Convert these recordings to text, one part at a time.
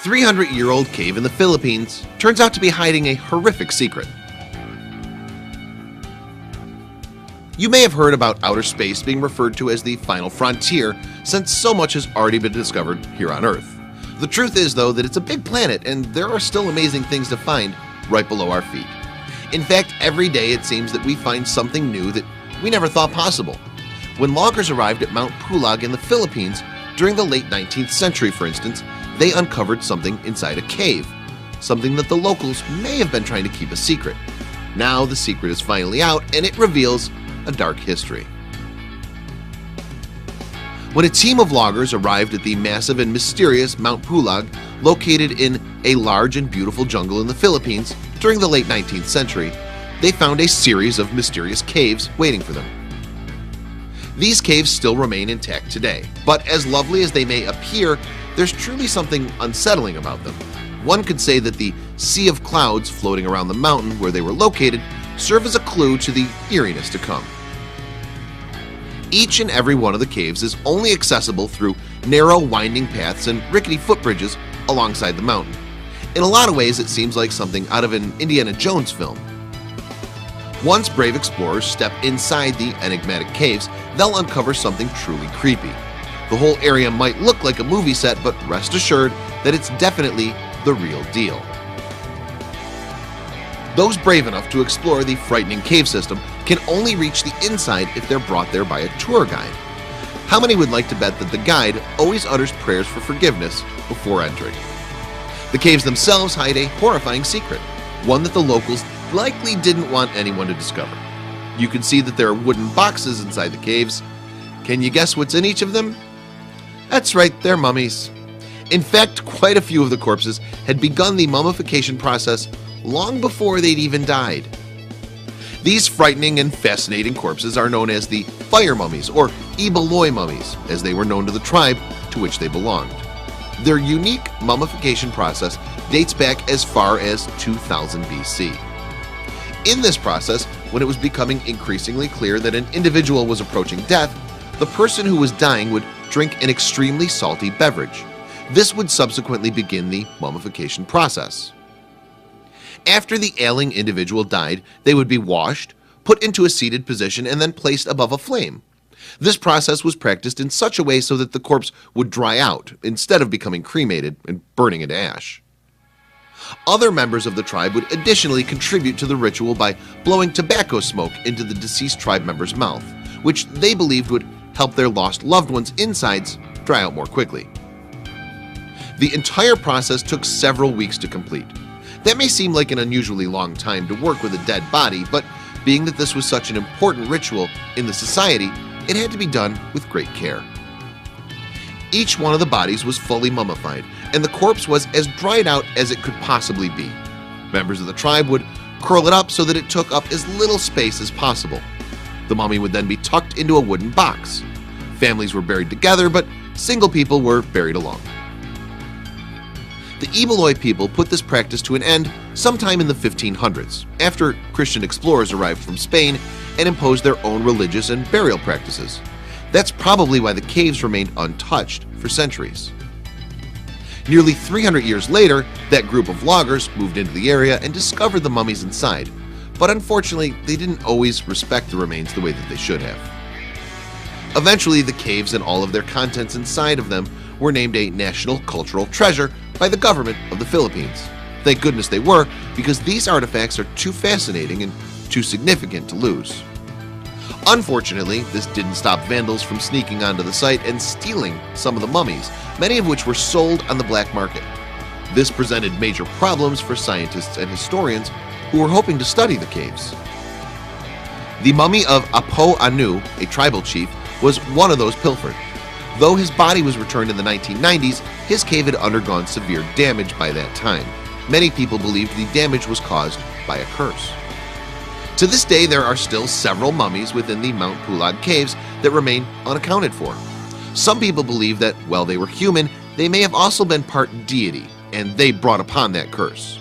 300-year-old cave in the Philippines turns out to be hiding a horrific secret. You may have heard about outer space being referred to as the final frontier, since so much has already been discovered here on Earth. The truth is, though, that it's a big planet and there are still amazing things to find right below our feet. In fact, every day it seems that we find something new that we never thought possible. When loggers arrived at Mount Pulag in the Philippines during the late 19th century, for instance, they uncovered something inside a cave, something that the locals may have been trying to keep a secret. Now the secret is finally out and it reveals a dark history. When a team of loggers arrived at the massive and mysterious Mount Pulag, located in a large and beautiful jungle in the Philippines during the late 19th century, they found a series of mysterious caves waiting for them. These caves still remain intact today, but as lovely as they may appear, there's truly something unsettling about them. One could say that the sea of clouds floating around the mountain where they were located serve as a clue to the eeriness to come. Each and every one of the caves is only accessible through narrow winding paths and rickety footbridges alongside the mountain. In a lot of ways it seems like something out of an Indiana Jones film. Once brave explorers step inside the enigmatic caves, they'll uncover something truly creepy. The whole area might look like a movie set, but rest assured that it's definitely the real deal. Those brave enough to explore the frightening cave system can only reach the inside if they're brought there by a tour guide. How many would like to bet that the guide always utters prayers for forgiveness before entering? The caves themselves hide a horrifying secret, one that the locals likely didn't want anyone to discover. You can see that there are wooden boxes inside the caves. Can you guess what's in each of them? That's right, they're mummies. In fact, quite a few of the corpses had begun the mummification process long before they'd even died. These frightening and fascinating corpses are known as the fire mummies, or Ibaloy mummies, as they were known to the tribe to which they belonged. Their unique mummification process dates back as far as 2000 BC. In this process, when it was becoming increasingly clear that an individual was approaching death, the person who was dying would drink an extremely salty beverage. This would subsequently begin the mummification process. After the ailing individual died, they would be washed, put into a seated position, and then placed above a flame. This process was practiced in such a way so that the corpse would dry out instead of becoming cremated and burning into ash. Other members of the tribe would additionally contribute to the ritual by blowing tobacco smoke into the deceased tribe member's mouth, which they believed would help their lost loved ones' insides dry out more quickly. The entire process took several weeks to complete. That may seem like an unusually long time to work with a dead body, but being that this was such an important ritual in the society, it had to be done with great care. Each one of the bodies was fully mummified, and the corpse was as dried out as it could possibly be. Members of the tribe would curl it up so that it took up as little space as possible. The mummy would then be tucked into a wooden box. Families were buried together, but single people were buried along. The Ibaloy people put this practice to an end sometime in the 1500s, after Christian explorers arrived from Spain and imposed their own religious and burial practices. That's probably why the caves remained untouched for centuries. Nearly 300 years later, that group of loggers moved into the area and discovered the mummies inside, but unfortunately they didn't always respect the remains the way that they should have. Eventually, the caves and all of their contents inside of them were named a National Cultural Treasure by the government of the Philippines. Thank goodness they were, because these artifacts are too fascinating and too significant to lose. Unfortunately, this didn't stop vandals from sneaking onto the site and stealing some of the mummies, many of which were sold on the black market. This presented major problems for scientists and historians who were hoping to study the caves. The mummy of Apo Anu, a tribal chief, was one of those pilfered. Though his body was returned in the 1990s, his cave had undergone severe damage by that time. Many people believed the damage was caused by a curse. To this day, there are still several mummies within the Mount Pulag caves that remain unaccounted for. Some people believe that while they were human, they may have also been part deity, and they brought upon that curse.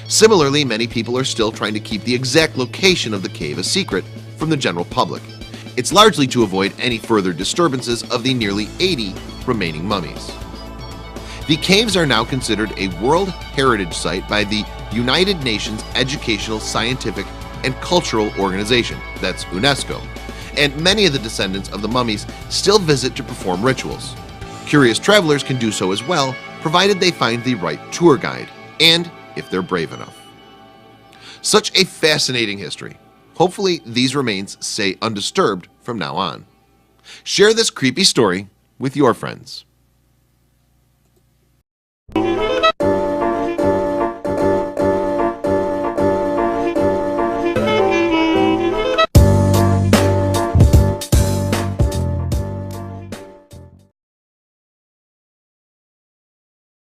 Similarly, many people are still trying to keep the exact location of the cave a secret from the general public. It's largely to avoid any further disturbances of the nearly 80 remaining mummies. The caves are now considered a World Heritage Site by the United Nations Educational, Scientific, and Cultural Organization, that's UNESCO, and many of the descendants of the mummies still visit to perform rituals. Curious travelers can do so as well, provided they find the right tour guide, and if they're brave enough. Such a fascinating history. Hopefully these remains stay undisturbed from now on. Share this creepy story with your friends.